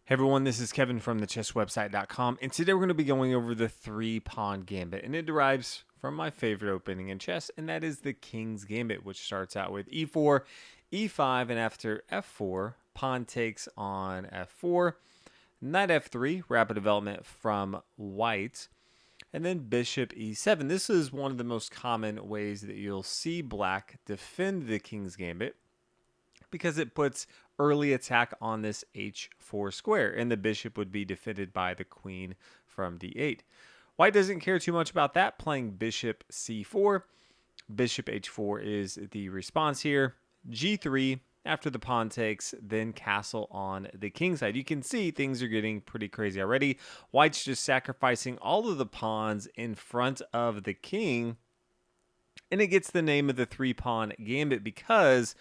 Hey everyone, this is Kevin from thechesswebsite.com, and today we're going to be going over the Three Pawn Gambit, and it derives from my favorite opening in chess, and that is the King's Gambit, which starts out with e4, e5, and after f4, pawn takes on f4, knight f3, rapid development from white, and then bishop e7. This is one of the most common ways that you'll see black defend the King's Gambit, because it puts early attack on this h4 square, and the bishop would be defended by the queen from d8. White doesn't care too much about that, playing bishop c4. Bishop h4 is the response here. g3, after the pawn takes, then castle on the king side. You can see things are getting pretty crazy already. White's just sacrificing all of the pawns in front of the king, and it gets the name of the three-pawn gambit because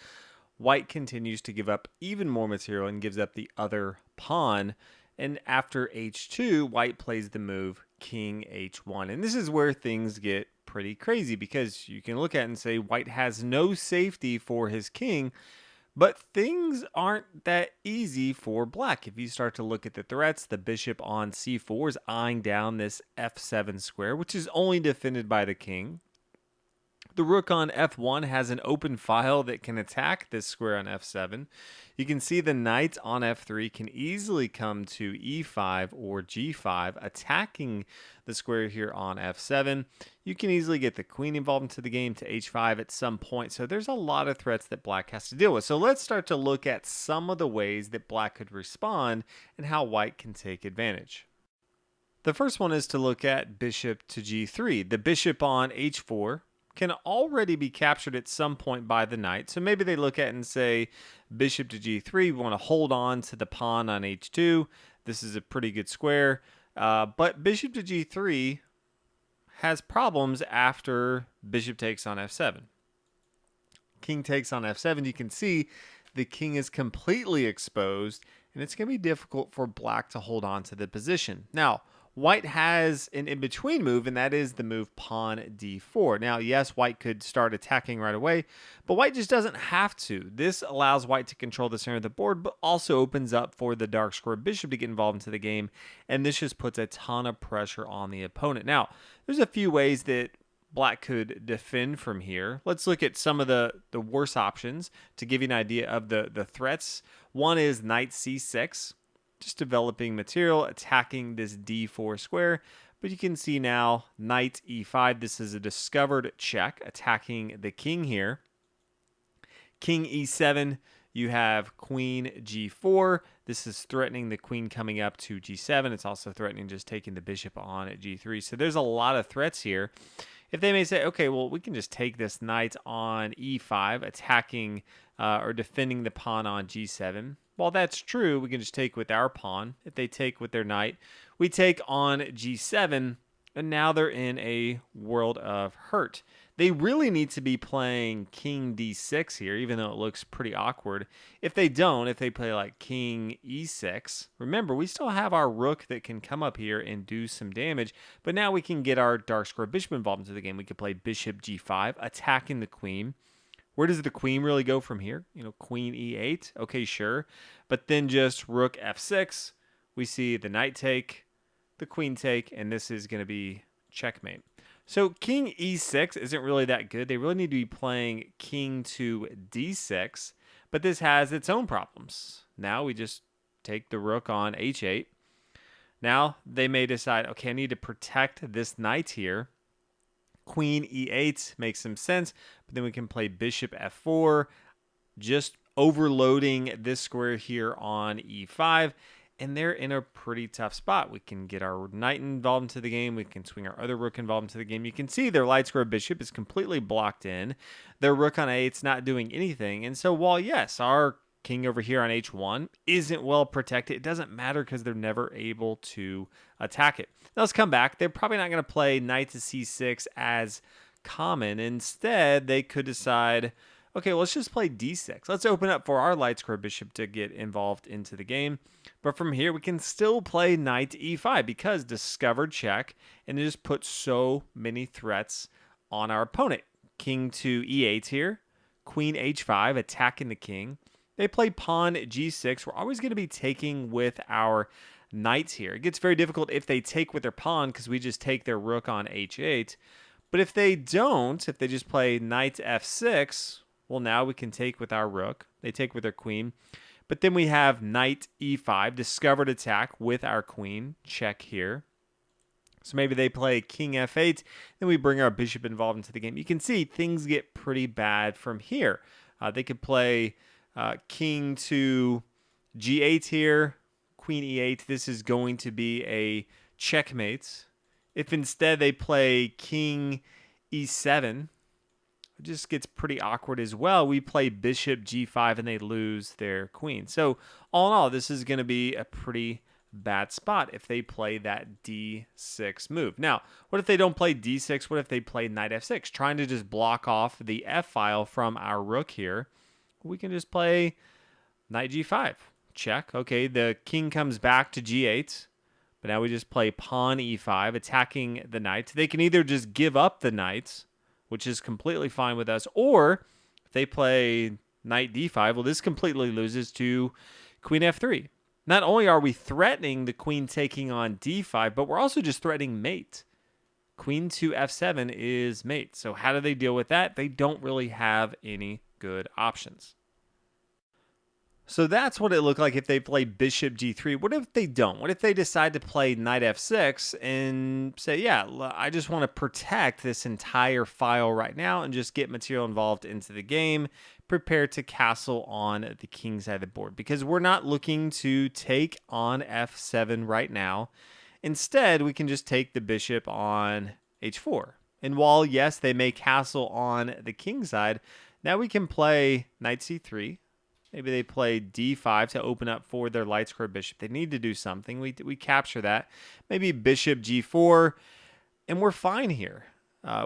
White continues to give up even more material and gives up the other pawn. And after h2, White plays the move king h1. And this is where things get pretty crazy, because you can look at it and say White has no safety for his king, but things aren't that easy for black. If you start to look at the threats, the bishop on c4 is eyeing down this f7 square, which is only defended by the king. The rook on f1 has an open file that can attack this square on f7. You can see the knight on f3 can easily come to e5 or g5, attacking the square here on f7. You can easily get the queen involved into the game to h5 at some point. So there's a lot of threats that black has to deal with. So let's start to look at some of the ways that black could respond and how white can take advantage. The first one is to look at bishop to g3. The bishop on h4 can already be captured at some point by the knight. So maybe they look at it and say, bishop to g3, we want to hold on to the pawn on h2. This is a pretty good square. But bishop to g3 has problems after bishop takes on f7. King takes on f7. You can see the king is completely exposed, and it's going to be difficult for black to hold on to the position. Now, White has an in-between move, and that is the move pawn d4. Now, yes, White could start attacking right away, but White just doesn't have to. This allows White to control the center of the board, but also opens up for the dark square bishop to get involved into the game, and this just puts a ton of pressure on the opponent. Now, there's a few ways that black could defend from here. Let's look at some of the worst options to give you an idea of the threats. One is knight c6. Just developing material, attacking this d4 square. But you can see now, knight e5, this is a discovered check, attacking the king here. King e7, you have queen g4. This is threatening the queen coming up to g7. It's also threatening just taking the bishop on at g3. So there's a lot of threats here. If they may say, okay, well, we can just take this knight on e5, attacking or defending the pawn on g7. While that's true, we can just take with our pawn. If they take with their knight, we take on g7, and now they're in a world of hurt. They really need to be playing king d6 here, even though it looks pretty awkward. If they don't, if they play like king e6, remember, we still have our rook that can come up here and do some damage, but now we can get our dark square bishop involved into the game. We could play bishop g5, attacking the queen. Where does the queen really go from here? Queen e8. Okay, sure. But then just rook f6. We see the knight take, the queen take, and this is going to be checkmate. So king e6 isn't really that good. They really need to be playing king to d6, but this has its own problems. Now we just take the rook on h8. Now they may decide, okay, I need to protect this knight here. Queen e8 makes some sense, but then we can play bishop f4, just overloading this square here on e5, and they're in a pretty tough spot. We can get our knight involved into the game. We can swing our other rook involved into the game. You can see their light square bishop is completely blocked in. Their rook on a8 is not doing anything, and so while, yes, our king over here on h1 isn't well protected, it doesn't matter because they're never able to attack it. Now let's come back. They're probably not going to play knight to c6 as common. Instead, they could decide, okay, well, let's just play d6. Let's open up for our light square bishop to get involved into the game. But from here, we can still play knight to e5 because discovered check, and it just puts so many threats on our opponent. King to e8 here, queen h5, attacking the king. They play pawn g6. We're always going to be taking with our knights here. It gets very difficult if they take with their pawn because we just take their rook on h8. But if they don't, if they just play knight f6, well, now we can take with our rook. They take with their queen. But then we have knight e5, discovered attack with our queen. Check here. So maybe they play king f8, then we bring our bishop involved into the game. You can see things get pretty bad from here. They could play king to g8 here, queen e8. This is going to be a checkmate. If instead they play king e7, it just gets pretty awkward as well. We play bishop g5 and they lose their queen. So all in all, this is going to be a pretty bad spot if they play that d6 move. Now, what if they don't play d6? What if they play knight f6? Trying to just block off the f file from our rook here. We can just play knight g5. Check. Okay, the king comes back to g8. But now we just play pawn e5, attacking the knight. They can either just give up the knight, which is completely fine with us, or if they play knight d5, well, this completely loses to queen f3. Not only are we threatening the queen taking on d5, but we're also just threatening mate. Queen to f7 is mate. So how do they deal with that? They don't really have any good options. So that's what it looked like if they play bishop g3. What if they don't? What if they decide to play knight f6 and say, yeah, I just want to protect this entire file right now and just get material involved into the game, prepare to castle on the king side of the board, because we're not looking to take on f7 right now. Instead, we can just take the bishop on h4. And while, yes, they may castle on the king side, now we can play knight c3. Maybe they play d5 to open up for their light square bishop. They need to do something. We capture that. Maybe bishop g4, and we're fine here.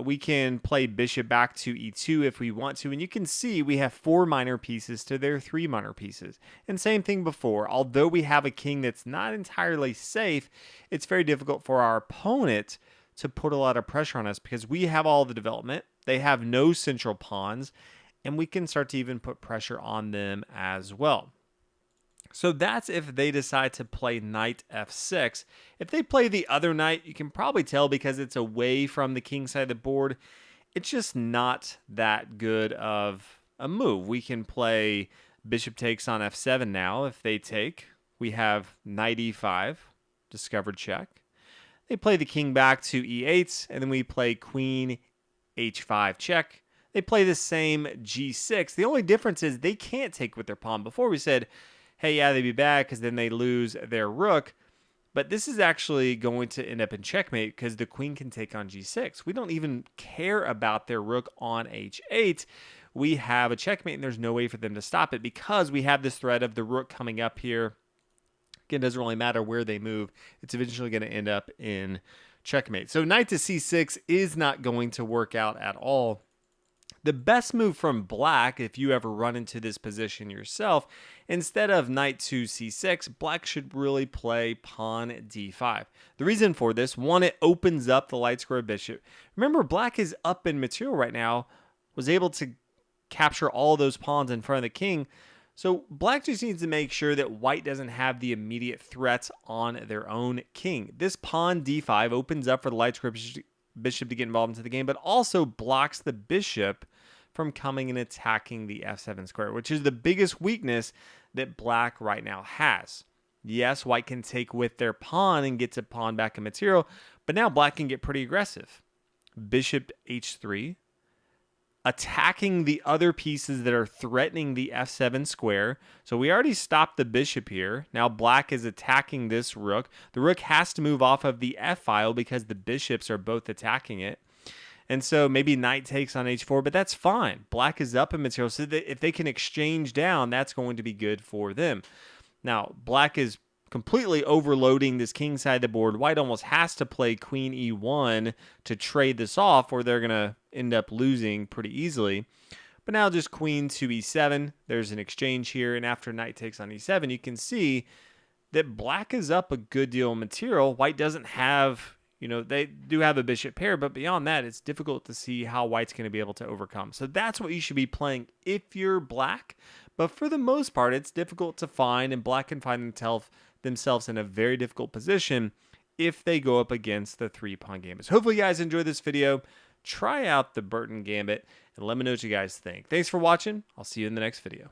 We can play bishop back to e2 if we want to. And you can see we have 4 minor pieces to their 3 minor pieces. And same thing before. Although we have a king that's not entirely safe, it's very difficult for our opponent to put a lot of pressure on us because we have all the development. They have no central pawns. And we can start to even put pressure on them as well. So that's if they decide to play knight f6. If they play the other knight, you can probably tell because it's away from the king side of the board. It's just not that good of a move. We can play bishop takes on f7 now. If they take, we have knight e5, discovered check. They play the king back to e8, and then we play queen h5 check. They play the same g6. The only difference is they can't take with their pawn. Before we said, hey, yeah, they'd be bad because then they lose their rook. But this is actually going to end up in checkmate because the queen can take on g6. We don't even care about their rook on h8. We have a checkmate, and there's no way for them to stop it because we have this threat of the rook coming up here. Again, it doesn't really matter where they move. It's eventually going to end up in checkmate. So knight to c6 is not going to work out at all. The best move from black, if you ever run into this position yourself, instead of knight to c6, black should really play pawn d5. The reason for this, one, it opens up the light square bishop. Remember, black is up in material right now, was able to capture all those pawns in front of the king. So black just needs to make sure that white doesn't have the immediate threats on their own king. This pawn d5 opens up for the light square bishop to get involved into the game, but also blocks the bishop from coming and attacking the f7 square, which is the biggest weakness that black right now has. Yes, white can take with their pawn and get to pawn back in material, but now black can get pretty aggressive. Bishop h3, attacking the other pieces that are threatening the f7 square. So we already stopped the bishop here. Now black is attacking this rook. The rook has to move off of the f file because the bishops are both attacking it. And so maybe knight takes on h4, but that's fine. Black is up in material, so that if they can exchange down, that's going to be good for them. Now, black is completely overloading this king side of the board. White almost has to play queen e1 to trade this off, or they're going to end up losing pretty easily. But now just queen to e7. There's an exchange here, and after knight takes on e7, you can see that black is up a good deal of material. White doesn't have... they do have a bishop pair, but beyond that, it's difficult to see how white's going to be able to overcome. So that's what you should be playing if you're black. but for the most part, it's difficult to find, and black can find themselves in a very difficult position if they go up against the three-pawn gambits. Hopefully you guys enjoyed this video. Try out the Bertin Gambit and let me know what you guys think. Thanks for watching. I'll see you in the next video.